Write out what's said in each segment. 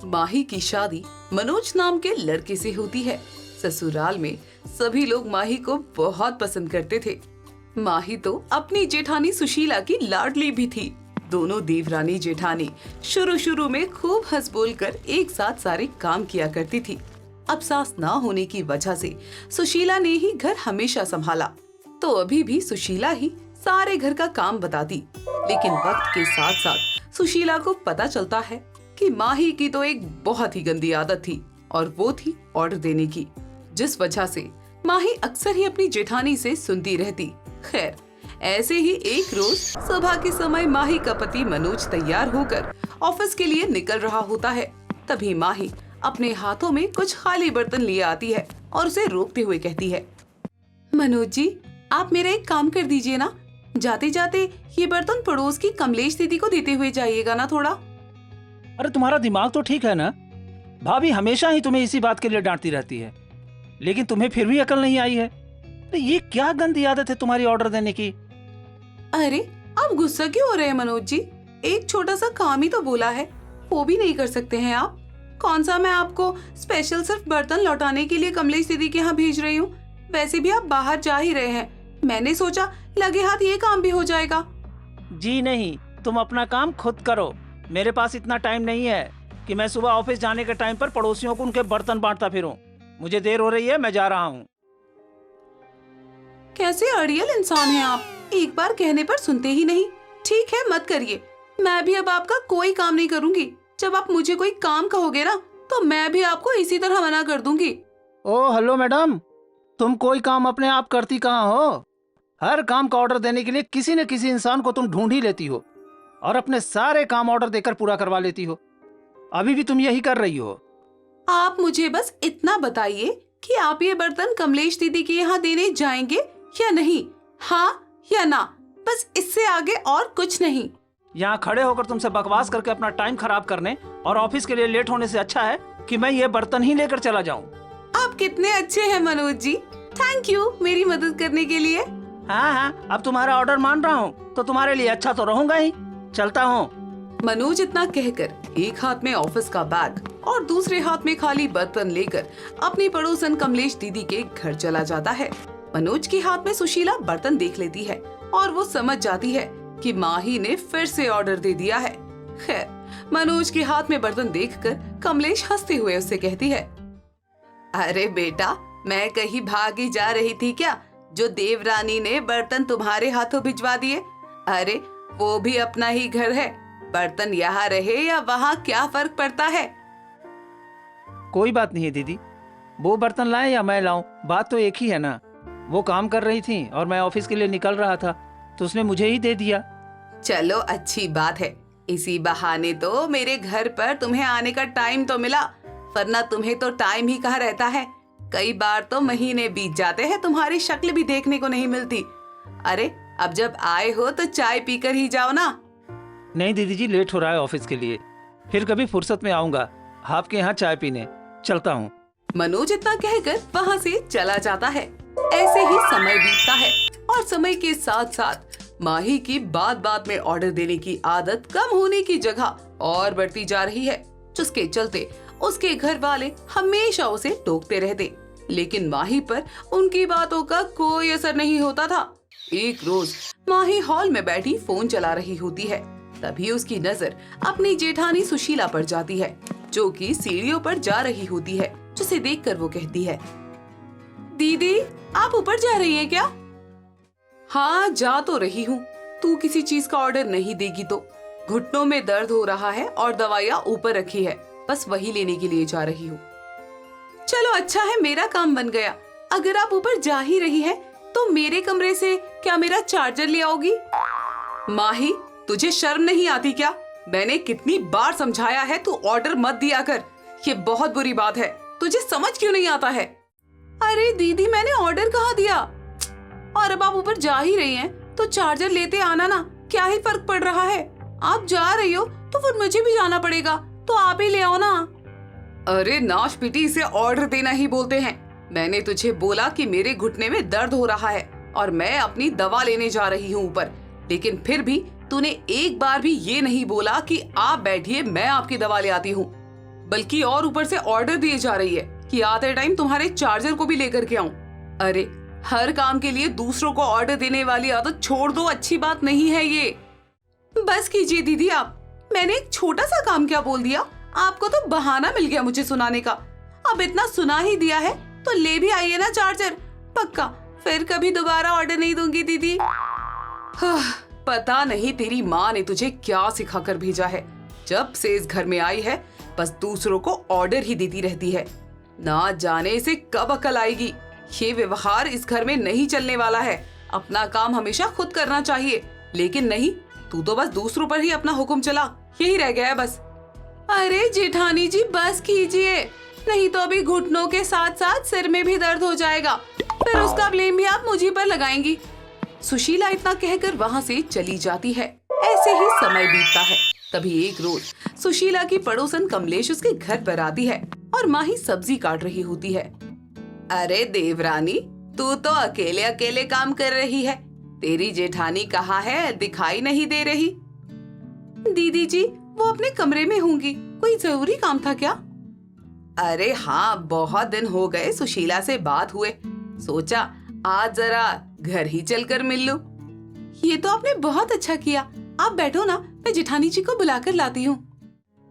माही की शादी मनोज नाम के लड़के से होती है। ससुराल में सभी लोग माही को बहुत पसंद करते थे। माही तो अपनी जेठानी सुशीला की लाडली भी थी। दोनों देवरानी जेठानी शुरू में खूब हंस बोल कर एक साथ सारे काम किया करती थी। अब सास ना होने की वजह से सुशीला ने ही घर हमेशा संभाला, तो अभी भी सुशीला ही सारे घर का काम बताती। लेकिन वक्त के साथ साथ सुशीला को पता चलता है कि माही की तो एक बहुत ही गंदी आदत थी, और वो थी ऑर्डर देने की, जिस वजह से माही अक्सर ही अपनी जेठानी से सुनती रहती। खैर, ऐसे ही एक रोज सुबह के समय माही का पति मनोज तैयार होकर ऑफिस के लिए निकल रहा होता है। तभी माही अपने हाथों में कुछ खाली बर्तन लिए आती है और उसे रोकते हुए कहती है, मनोज जी, आप मेरा एक काम कर दीजिए ना, जाते जाते ये बर्तन पड़ोस की कमलेश दीदी को देते हुए जाइएगा ना थोड़ा। अरे तुम्हारा दिमाग तो ठीक है ना? भाभी हमेशा ही तुम्हें इसी बात के लिए डांटती रहती है, लेकिन तुम्हें फिर भी अकल नहीं आई है। तो ये क्या गंदी आदत है तुम्हारी ऑर्डर देने की? अरे आप गुस्सा क्यों हो रहे हैं मनोज जी? एक छोटा सा काम ही तो बोला है, वो भी नहीं कर सकते हैं आप? कौन सा मैं आपको स्पेशल सिर्फ बर्तन लौटाने के लिए कमलेश दीदी के यहाँ भेज रही हूँ? वैसे भी आप बाहर जा ही रहे हैं, मैंने सोचा लगे हाथ ये काम भी हो जाएगा। जी नहीं, तुम अपना काम खुद करो। मेरे पास इतना टाइम नहीं है कि मैं सुबह ऑफिस जाने के टाइम पर पड़ोसियों को उनके बर्तन बांटता फिरूं। मुझे देर हो रही है, मैं जा रहा हूँ। कैसे अड़ियल इंसान हैं आप, एक बार कहने पर सुनते ही नहीं। ठीक है, मत करिए, मैं भी अब आपका कोई काम नहीं करूंगी। जब आप मुझे कोई काम कहोगे ना, तो मैं भी आपको इसी तरह मना कर दूंगी। ओ हेलो मैडम, तुम कोई काम अपने आप करती कहाँ हो? हर काम का ऑर्डर देने के लिए किसी न किसी इंसान को तुम ढूंढ ही लेती हो और अपने सारे काम ऑर्डर देकर पूरा करवा लेती हो। अभी भी तुम यही कर रही हो। आप मुझे बस इतना बताइए कि आप ये बर्तन कमलेश दीदी के यहाँ देने जाएंगे या नहीं, हाँ या ना, बस इससे आगे और कुछ नहीं। यहाँ खड़े होकर तुमसे बकवास करके अपना टाइम खराब करने और ऑफिस के लिए लेट होने से अच्छा है कि मैं ये बर्तन ही लेकर चला जाऊँ। आप कितने अच्छे हैं मनोज जी, थैंक यू मेरी मदद करने के लिए। हाँ, अब तुम्हारा ऑर्डर मान रहा हूँ तो तुम्हारे लिए अच्छा तो रहूंगा ही। चलता हूँ। मनोज इतना कहकर एक हाथ में ऑफिस का बैग और दूसरे हाथ में खाली बर्तन लेकर अपनी पड़ोसन कमलेश दीदी के घर चला जाता है। मनोज के हाथ में सुशीला बर्तन देख लेती है और वो समझ जाती है कि माही ने फिर से ऑर्डर दे दिया है। खैर, मनोज के हाथ में बर्तन देखकर कमलेश हंसते हुए उससे कहती है, अरे बेटा, मैं कहीं भागी जा रही थी क्या, जो देवरानी ने बर्तन तुम्हारे हाथों भिजवा दिए? अरे वो भी अपना ही घर है, बर्तन यहाँ रहे या वहाँ क्या फर्क पड़ता है? कोई बात नहीं है दीदी, वो बर्तन लाए या मैं लाऊं, बात तो एक ही है ना। वो काम कर रही थी और मैं ऑफिस के लिए निकल रहा था तो उसने मुझे ही दे दिया। चलो अच्छी बात है, इसी बहाने तो मेरे घर पर तुम्हें आने का टाइम तो मिला, वरना तुम्हें तो टाइम ही कहाँ रहता है। कई बार तो महीने बीत जाते हैं, तुम्हारी शक्ल भी देखने को नहीं मिलती। अरे अब जब आए हो तो चाय पीकर ही जाओ ना। नहीं दीदी जी, लेट हो रहा है ऑफिस के लिए, फिर कभी फुर्सत में आऊंगा आपके यहाँ चाय पीने। चलता हूँ। मनोज इतना कहकर वहाँ से चला जाता है। ऐसे ही समय बीतता है और समय के साथ साथ माही की बात बात में ऑर्डर देने की आदत कम होने की जगह और बढ़ती जा रही है, जिसके चलते उसके घर वाले हमेशा उसे टोकते रहते, लेकिन माही पर उनकी बातों का कोई असर नहीं होता था। एक रोज माही हॉल में बैठी फोन चला रही होती है, तभी उसकी नजर अपनी जेठानी सुशीला पर जाती है, जो कि सीढ़ियों पर जा रही होती है, जिसे देखकर वो कहती है, दीदी आप ऊपर जा रही हैं क्या? हाँ जा तो रही हूँ, तू किसी चीज का ऑर्डर नहीं देगी तो? घुटनों में दर्द हो रहा है और दवाइयाँ ऊपर रखी है, बस वही लेने के लिए जा रही हूँ। चलो अच्छा है, मेरा काम बन गया। अगर आप ऊपर जा ही रही हैं, तो मेरे कमरे से क्या मेरा चार्जर ले आओगी? माही, तुझे शर्म नहीं आती क्या? मैंने कितनी बार समझाया है तू ऑर्डर मत दिया कर, ये बहुत बुरी बात है, तुझे समझ क्यों नहीं आता है? अरे दीदी, मैंने ऑर्डर कहाँ दिया? और अब आप ऊपर जा ही रही हैं, तो चार्जर लेते आना ना, क्या ही फर्क पड़ रहा है? आप जा रही हो तो फिर मुझे भी जाना पड़ेगा, तो आप ही ले आओ ना। अरे नाश पिटी, इसे ऑर्डर देना ही बोलते हैं। मैंने तुझे बोला कि मेरे घुटने में दर्द हो रहा है और मैं अपनी दवा लेने जा रही हूँ ऊपर, लेकिन फिर भी तूने एक बार भी ये नहीं बोला कि आप बैठिए, मैं आपकी दवा ले आती हूँ। बल्कि और ऊपर से ऑर्डर दिए जा रही है कि आते टाइम तुम्हारे चार्जर को भी लेकर के आऊं। अरे हर काम के लिए दूसरों को ऑर्डर देने वाली आदत छोड़ दो, अच्छी बात नहीं है ये। बस कीजिए दीदी आप, मैंने एक छोटा सा काम क्या बोल दिया, आपको तो बहाना मिल गया मुझे सुनाने का। अब इतना सुना ही दिया है तो ले भी आइए ना चार्जर, पक्का फिर कभी दोबारा ऑर्डर नहीं दूंगी दीदी। पता नहीं तेरी माँ ने तुझे क्या सिखा कर भेजा है, जब से इस घर में आई है बस दूसरों को ऑर्डर ही देती रहती है। ना जाने इसे कब अकल आएगी। ये व्यवहार इस घर में नहीं चलने वाला है। अपना काम हमेशा खुद करना चाहिए, लेकिन नहीं, तू तो बस दूसरों पर ही अपना हुक्म चला, यही रह गया है बस। अरे जेठानी जी बस कीजिए, नहीं तो अभी घुटनों के साथ साथ सिर में भी दर्द हो जाएगा, फिर उसका ब्लेम भी आप मुझी पर लगाएंगी। सुशीला इतना कहकर वहाँ से चली जाती है। ऐसे ही समय बीतता है। तभी एक रोज सुशीला की पड़ोसन कमलेश उसके घर पर आती है और माही सब्जी काट रही होती है। अरे देवरानी, तू तो अकेले अकेले काम कर रही है, तेरी जेठानी कहाँ है, दिखाई नहीं दे रही। दीदी जी वो अपने कमरे में होंगी, कोई जरूरी काम था क्या? अरे हाँ, बहुत दिन हो गए सुशीला से बात हुए, सोचा आज जरा घर ही चलकर मिल लूं। ये तो आपने बहुत अच्छा किया, आप बैठो ना, मैं जेठानी जी को बुलाकर लाती हूँ।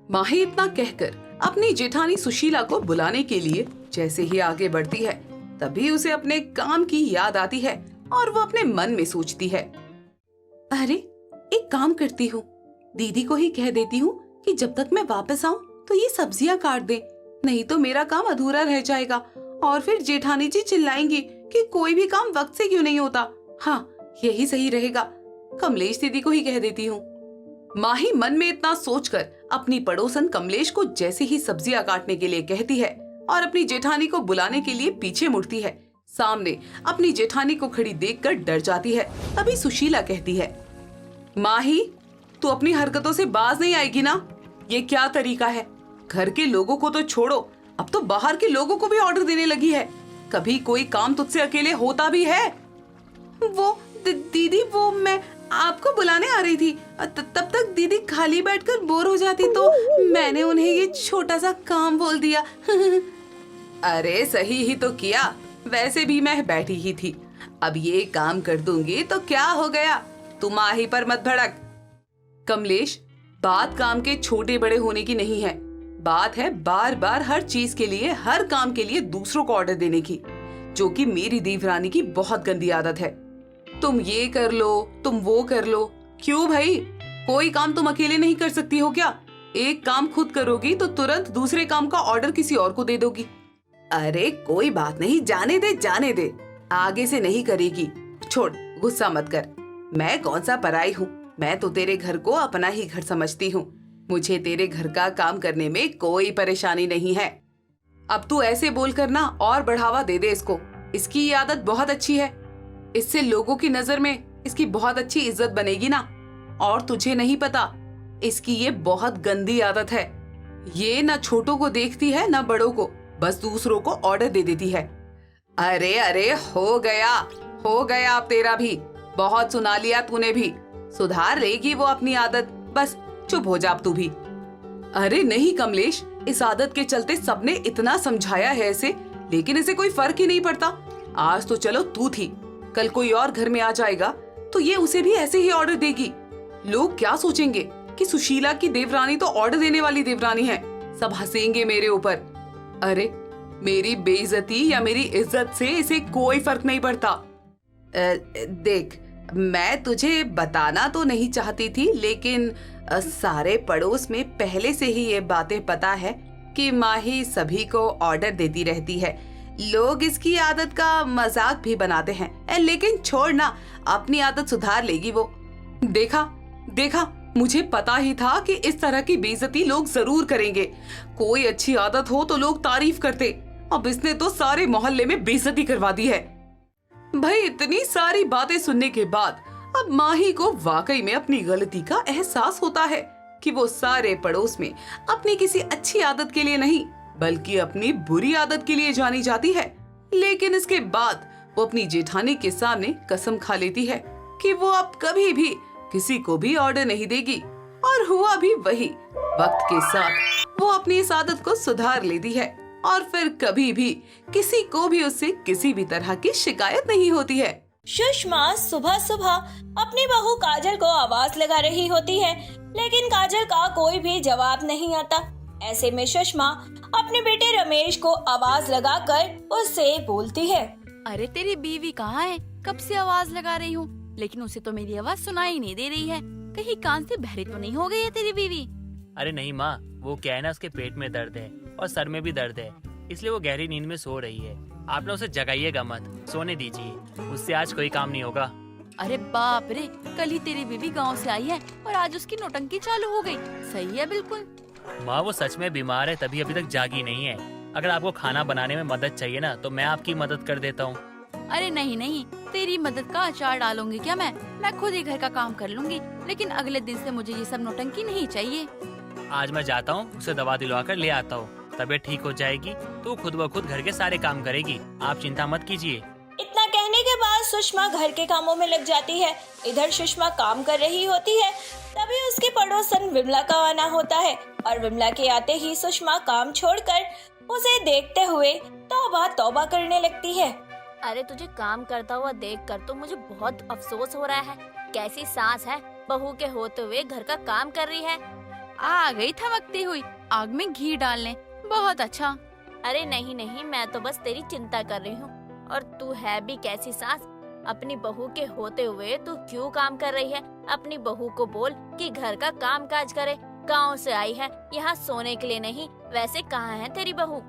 माही इतना कहकर अपनी जेठानी सुशीला को बुलाने के लिए जैसे ही आगे बढ़ती है, तभी उसे अपने काम की याद आती है और वो अपने मन में सोचती है, अरे एक काम करती हूँ, दीदी को ही कह देती हूँ कि जब तक मैं वापस आऊँ तो ये सब्जियाँ काट दे, नहीं तो मेरा काम अधूरा रह जाएगा और फिर जेठानी जी चिल्लाएंगी कि कोई भी काम वक्त से क्यों नहीं होता। हाँ यही सही रहेगा, कमलेश दीदी को ही कह देती हूँ। माही मन में इतना सोचकर अपनी पड़ोसन कमलेश को जैसे ही सब्जियां काटने के लिए कहती है और अपनी जेठानी को बुलाने के लिए पीछे मुड़ती है, सामने अपनी जेठानी को खड़ी देखकर डर जाती है। तभी सुशीला कहती है, माही तू अपनी हरकतों से बाज नहीं आएगी ना? ये क्या तरीका है? घर के लोगों को तो छोड़ो, अब तो बाहर के लोगों को भी ऑर्डर देने लगी है। कभी कोई काम तुझसे अकेले होता भी है? वो दीदी वो मैं आपको बुलाने आ रही थी, तब तक दीदी खाली बैठकर बोर हो जाती तो मैंने उन्हें ये छोटा सा काम बोल दिया। अरे सही ही तो किया, वैसे भी मैं बैठी ही थी, अब ये काम कर दूंगी तो क्या हो गया, तुम माही पर मत भड़क। कमलेश, बात काम के छोटे बड़े होने की नहीं है, बात है बार बार हर चीज के लिए, हर काम के लिए दूसरों को ऑर्डर देने की, जो कि मेरी देवरानी की बहुत गंदी आदत है। तुम ये कर लो, तुम वो कर लो, क्यों भाई? कोई काम तुम अकेले नहीं कर सकती हो क्या? एक काम खुद करोगी तो तुरंत दूसरे काम का ऑर्डर किसी और को दे दोगी। अरे कोई बात नहीं, जाने दे जाने दे, आगे से नहीं करेगी, छोड़, गुस्सा मत कर। मैं कौन सा पराई हूँ, मैं तो तेरे घर को अपना ही घर समझती हूँ, मुझे तेरे घर का काम करने में कोई परेशानी नहीं है। अब तू ऐसे बोल कर ना और बढ़ावा दे दे इसको, इसकी ये आदत बहुत अच्छी है, इससे लोगों की नजर में इसकी बहुत अच्छी इज्जत बनेगी ना। और तुझे नहीं पता, इसकी ये बहुत गंदी आदत है, ये ना छोटों को देखती है ना बड़ों को, बस दूसरों को ऑर्डर दे देती है। अरे अरे हो गया अब तेरा भी, बहुत सुना लिया तूने भी, सुधार लेगी वो अपनी आदत, बस चुप हो जा अब तू भी। अरे नहीं कमलेश, इस आदत के चलते सबने इतना समझाया है इसे, लेकिन इसे कोई फर्क ही नहीं पड़ता। आज तो चलो तू थी, कल कोई और घर में आ जाएगा तो ये उसे भी ऐसे ही ऑर्डर देगी। लोग क्या सोचेंगे कि सुशीला की देवरानी तो ऑर्डर देने वाली देवरानी है, सब हंसेंगे मेरे ऊपर। अरे मेरी बेइज्जती या मेरी इज्जत से इसे कोई फर्क नहीं पड़ता। देख, मैं तुझे बताना तो नहीं चाहती थी, लेकिन सारे पड़ोस में पहले से ही ये बातें पता है कि माही सभी को ऑर्डर देती रहती है। लोग इसकी आदत का मजाक भी बनाते हैं, लेकिन छोड़ ना, अपनी आदत सुधार लेगी वो। देखा, मुझे पता ही था कि इस तरह की बेइज्जती लोग जरूर करेंगे। कोई अच्छी आदत हो तो लोग तारीफ करते, अब इसने तो सारे मोहल्ले में बेइज्जती करवा दी है। भाई इतनी सारी बातें सुनने के बाद अब माही को वाकई में अपनी गलती का एहसास होता है कि वो सारे पड़ोस में अपनी किसी अच्छी आदत के लिए नहीं, बल्कि अपनी बुरी आदत के लिए जानी जाती है। लेकिन इसके बाद वो अपनी जेठानी के सामने कसम खा लेती है कि वो अब कभी भी किसी को भी ऑर्डर नहीं देगी। और हुआ भी वही। वक्त के साथ वो अपनी इस आदत को सुधार लेती है और फिर कभी भी किसी को भी उससे किसी भी तरह की शिकायत नहीं होती है। सुषमा सुबह सुबह अपनी बहू काजल को आवाज लगा रही होती है, लेकिन काजल का कोई भी जवाब नहीं आता। ऐसे में सुषमा अपने बेटे रमेश को आवाज लगाकर उससे बोलती है। अरे तेरी बीवी कहाँ है? कब से आवाज लगा रही हूँ, लेकिन उसे तो मेरी आवाज सुनाई नहीं दे रही है। कहीं कान से बहरी तो नहीं हो गई है तेरी बीवी? अरे नहीं माँ, वो क्या है ना, उसके पेट में दर्द है और सर में भी दर्द है, इसलिए वो गहरी नींद में सो रही है। आप ना उसे जगाइएगा मत, सोने दीजिए, उससे आज कोई काम नहीं होगा। अरे बाप रे, कल ही तेरी बीवी गांव से आई है और आज उसकी नौटंकी चालू हो गई। सही है बिल्कुल। माँ वो सच में बीमार है, तभी अभी तक जागी नहीं है। अगर आपको खाना बनाने में मदद चाहिए ना तो मैं आपकी मदद कर देता हूँ। अरे नहीं नहीं, तेरी मदद का अचार डालूंगी क्या मैं खुद ही घर का काम कर लूंगी, लेकिन अगले दिन से मुझे ये सब नौटंकी नहीं चाहिए। आज मैं जाता हूँ, उसे दवा दिलवा कर ले आता हूँ। तबीयत ठीक हो जाएगी तो खुद ब खुद घर के सारे काम करेगी, आप चिंता मत कीजिए। इतना कहने के बाद सुषमा घर के कामों में लग जाती है। इधर सुषमा काम कर रही होती है, तभी उसकी पड़ोसन विमला का आना होता है और विमला के आते ही सुषमा काम छोड़कर उसे देखते हुए तौबा तौबा करने लगती है। अरे तुझे काम करता हुआ देखकर तो मुझे बहुत अफसोस हो रहा है। कैसी सास है, बहू के होते हुए घर का काम कर रही है। आ गई थमकती हुई आग में घी डालने, बहुत अच्छा। अरे नहीं नहीं, मैं तो बस तेरी चिंता कर रही हूँ। और तू है भी कैसी सास, अपनी बहू के होते हुए तू क्यों काम कर रही है? अपनी बहू को बोल कि घर का काम काज करे। गाँव से आई है, यहाँ सोने के लिए नहीं। वैसे कहाँ है तेरी बहू?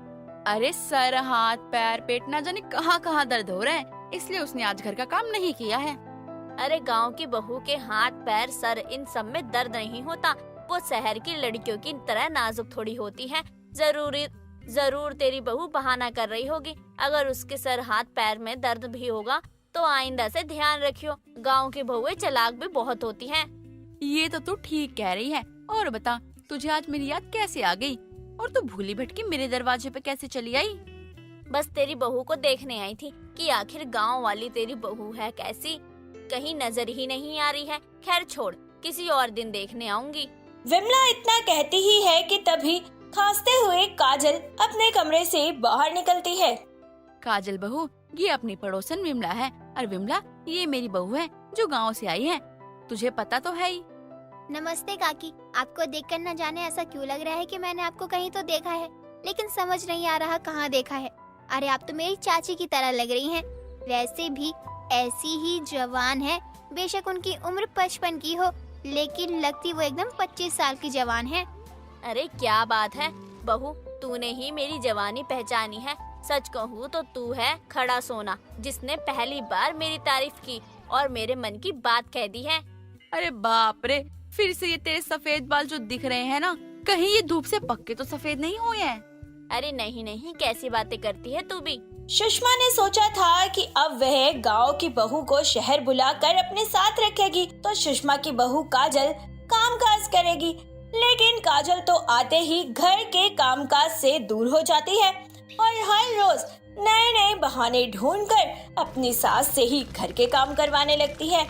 अरे सर, हाथ, पैर, पेट ना जाने कहाँ कहाँ दर्द हो रहा है, इसलिए उसने आज घर का काम नहीं किया है। अरे गांव की बहू के हाथ, पैर, सर इन सब में दर्द नहीं होता। वो शहर की लड़कियों की तरह नाजुक थोड़ी होती है। जरूर तेरी बहू बहाना कर रही होगी। अगर उसके सर, हाथ, पैर में दर्द भी होगा तो आइंदा से ध्यान रखियो। गांव की बहुएं चालाक भी बहुत होती हैं। ये तो तू ठीक कह रही है। और बता, तुझे आज मेरी याद कैसे आ गई? और तू भूली भटकी मेरे दरवाजे पे कैसे चली आई? बस तेरी बहू को देखने आई थी कि आखिर गांव वाली तेरी बहू है कैसी, कहीं नजर ही नहीं आ रही है। खैर छोड़, किसी और दिन देखने आऊंगी। विमला इतना कहती ही है कि तभी खांसते हुए काजल अपने कमरे से बाहर निकलती है। काजल बहू, ये अपनी पड़ोसन विमला है, और विमला ये मेरी बहू है जो गांव से आई है। तुझे पता तो है ही। नमस्ते काकी, आपको देखकर न जाने ऐसा क्यों लग रहा है कि मैंने आपको कहीं तो देखा है, लेकिन समझ नहीं आ रहा कहाँ देखा है। अरे आप तो मेरी चाची की तरह लग रही हैं। वैसे भी ऐसी ही जवान है, बेशक उनकी उम्र 55 की हो, लेकिन लगती वो एकदम 25 साल की जवान है। अरे क्या बात है बहू, तूने ही मेरी जवानी पहचानी है। सच कहूँ तो तू है खड़ा सोना, जिसने पहली बार मेरी तारीफ की और मेरे मन की बात कह दी है। अरे बाप रे, फिर से ये तेरे सफेद बाल जो दिख रहे हैं ना, कहीं ये धूप से पक्के तो सफेद नहीं हुए हैं? अरे नहीं नहीं, कैसी बातें करती है तू भी। सुषमा ने सोचा था कि अब वह गांव की बहू को शहर बुलाकर अपने साथ रखेगी तो सुषमा की बहू काजल कामकाज करेगी, लेकिन काजल तो आते ही घर के कामकाज से दूर हो जाती है और हर रोज नए नए बहाने ढूंढकर अपनी सास से ही घर के काम करवाने लगती है।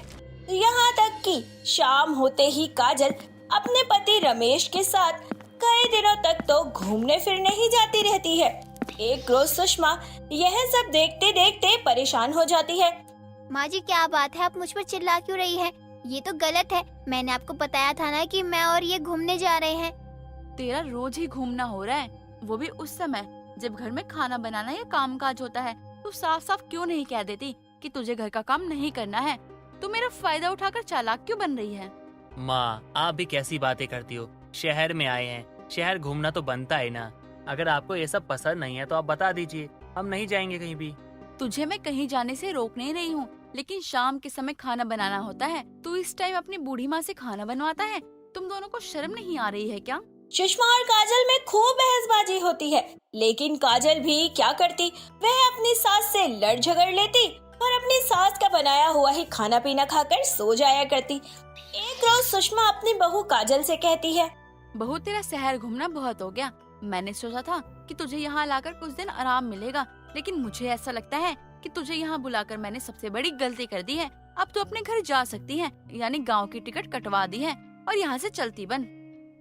यहाँ तक कि शाम होते ही काजल अपने पति रमेश के साथ कई दिनों तक तो घूमने फिरने ही जाती रहती है। एक रोज सुषमा यह सब देखते देखते परेशान हो जाती है। माँ जी क्या बात है, आप मुझ पर चिल्ला क्यों रही है? ये तो गलत है। मैंने आपको बताया था ना कि मैं और ये घूमने जा रहे हैं। तेरा रोज ही घूमना हो रहा है, वो भी उस समय जब घर में खाना बनाना या कामकाज होता है। तू साफ साफ क्यों नहीं कह देती कि तुझे घर का काम नहीं करना है? तू मेरा फायदा उठाकर चालाक क्यों बन रही है? माँ आप भी कैसी बातें करती हो, शहर में आए हैं, शहर घूमना तो बनता है ना। अगर आपको ये सब पसंद नहीं है तो आप बता दीजिए, हम नहीं जाएंगे कहीं भी। तुझे मैं कहीं जाने से रोक नहीं रही हूँ, लेकिन शाम के समय खाना बनाना होता है। तू इस टाइम अपनी बूढ़ी माँ से खाना बनवाता है। तुम दोनों को शर्म नहीं आ रही है क्या? सुषमा और काजल में खूब बहसबाजी होती है, लेकिन काजल भी क्या करती, वह अपनी सास से लड़ झगड़ लेती और अपनी सास का बनाया हुआ ही खाना पीना खाकर सो जाया करती। एक रोज सुषमा अपनी बहू काजल से कहती है, बहू तेरा शहर घूमना बहुत हो गया। मैंने सोचा था कि तुझे यहाँ लाकर कुछ दिन आराम मिलेगा, लेकिन मुझे ऐसा लगता है कि तुझे यहाँ बुलाकर मैंने सबसे बड़ी गलती कर दी है। अब तो अपने घर जा सकती है, यानी गांव की टिकट कटवा दी है और यहाँ से चलती बन।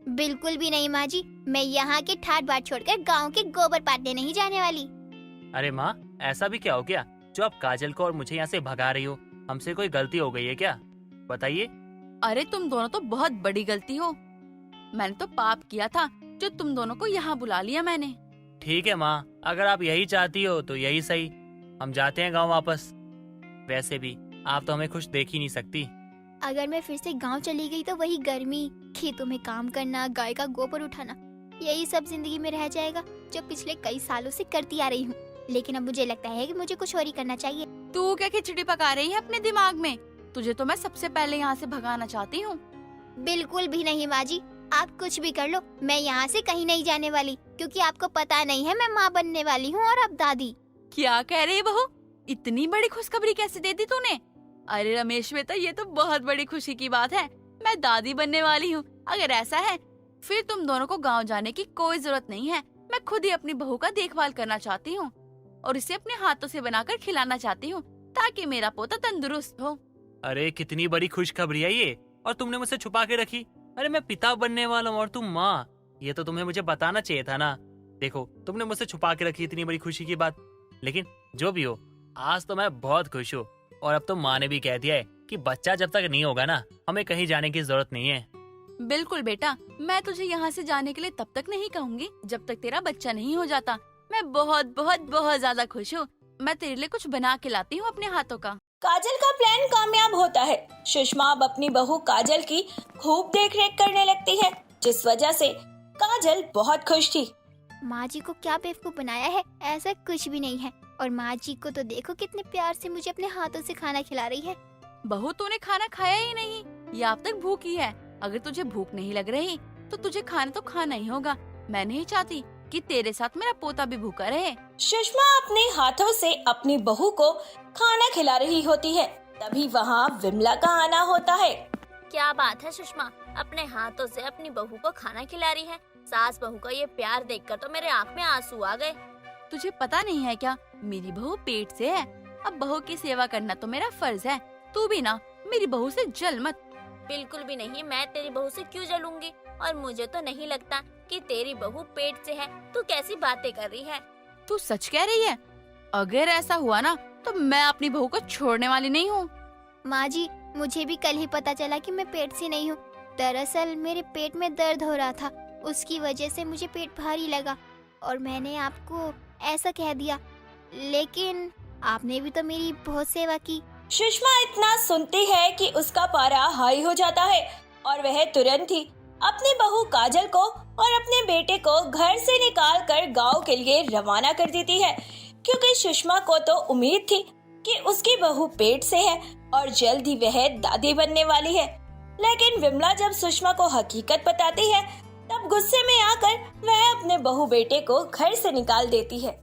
बिल्कुल भी नहीं माँ जी, मैं यहाँ के ठाट बाट छोड़कर गांव के गोबर पाटने नहीं जाने वाली। अरे माँ, ऐसा भी क्या हो गया जो आप काजल को और मुझे यहाँ से भगा रही हो? हमसे कोई गलती हो गई है क्या? बताइए। अरे तुम दोनों तो बहुत बड़ी गलती हो। मैंने तो पाप किया था जो तुम दोनों को यहाँ बुला लिया मैंने। ठीक है माँ, अगर आप यही चाहती हो तो यही सही, हम जाते हैं गाँव वापस। वैसे भी आप तो हमें खुश देख ही नहीं सकती। अगर मैं फिर से गांव चली गई तो वही गर्मी, खेतों में काम करना, गाय का गोबर उठाना, यही सब जिंदगी में रह जाएगा जो पिछले कई सालों से करती आ रही हूँ। लेकिन अब मुझे लगता है कि मुझे कुछ और ही करना चाहिए। तू क्या खिचड़ी पका रही है अपने दिमाग में? तुझे तो मैं सबसे पहले यहाँ से भगाना चाहती हूँ। बिल्कुल भी नहीं माँ जी, आप कुछ भी कर लो, मैं यहाँ से कहीं नहीं जाने वाली, क्योंकि आपको पता नहीं है मैं माँ बनने वाली हूँ और अब दादी। क्या कह रही है बहू? इतनी बड़ी खुशखबरी कैसे दे दी तूने? अरे रमेश बेटा, ये तो बहुत बड़ी खुशी की बात है। मैं दादी बनने वाली हूँ। अगर ऐसा है फिर तुम दोनों को गांव जाने की कोई जरूरत नहीं है। मैं खुद ही अपनी बहू का देखभाल करना चाहती हूँ और इसे अपने हाथों से बनाकर खिलाना चाहती हूँ ताकि मेरा पोता तंदुरुस्त हो। अरे कितनी बड़ी खुशखबरी है ये, और तुमने मुझसे छुपा के रखी। अरे मैं पिता बनने वाला हूँ और तुम माँ, ये तो तुम्हें मुझे बताना चाहिए था ना। देखो, तुमने मुझसे छुपा के रखी इतनी बड़ी खुशी की बात। लेकिन जो भी हो, आज तो मैं बहुत खुश हूँ। और अब तो माँ ने भी कह दिया है कि बच्चा जब तक नहीं होगा ना, हमें कहीं जाने की जरूरत नहीं है। बिल्कुल बेटा, मैं तुझे यहाँ से जाने के लिए तब तक नहीं कहूँगी जब तक तेरा बच्चा नहीं हो जाता। मैं बहुत बहुत बहुत ज्यादा खुश हूँ। मैं तेरे लिए कुछ बना के लाती हूँ अपने हाथों का। काजल का प्लान कामयाब होता है। सुषमा अब अपनी बहू काजल की खूब देखरेख करने लगती है, जिस वजह से काजल बहुत खुश थी। माँ जी को क्या बेवकूफ बनाया है, ऐसा कुछ भी नहीं है। और माँ जी को तो देखो कितने प्यार से मुझे अपने हाथों से खाना खिला रही है। बहू, तूने खाना खाया ही नहीं या अब तक भूखी है? अगर तुझे भूख नहीं लग रही तो तुझे खाना तो खाना ही होगा। मैं नहीं चाहती कि तेरे साथ मेरा पोता भी भूखा रहे। सुषमा अपने हाथों से अपनी बहू को खाना खिला रही होती है, तभी वहाँ विमला का आना होता है। क्या बात है सुषमा, अपने हाथों से अपनी बहू को खाना खिला रही है। सास बहू का ये प्यार देखकर तो मेरे आँख में आंसू आ गए। तुझे पता नहीं है क्या, मेरी बहू पेट से है। अब बहू की सेवा करना तो मेरा फर्ज है। तू भी ना मेरी बहू से जल मत। बिल्कुल भी नहीं, मैं तेरी बहू से क्यों जलूंगी? और मुझे तो नहीं लगता कि तेरी बहू पेट से है। तू कैसी बातें कर रही है? तू सच कह रही है? अगर ऐसा हुआ ना तो मैं अपनी बहू को छोड़ने वाली नहीं हूँ। माँ जी, मुझे भी कल ही पता चला कि मैं पेट से नहीं हूँ। दरअसल मेरे पेट में दर्द हो रहा था, उसकी वजह से मुझे पेट भारी लगा और मैंने आपको ऐसा कह दिया। लेकिन आपने भी तो मेरी बहुत सेवा की। सुषमा इतना सुनती है कि उसका पारा हाई हो जाता है और वह तुरंत ही अपनी बहू काजल को और अपने बेटे को घर से निकाल कर गाँव के लिए रवाना कर देती है, क्योंकि सुषमा को तो उम्मीद थी कि उसकी बहू पेट से है और जल्द ही वह दादी बनने वाली है। लेकिन विमला जब सुषमा को हकीकत बताती है, तब गुस्से में आकर वह अपने बहू बेटे को घर से निकाल देती है।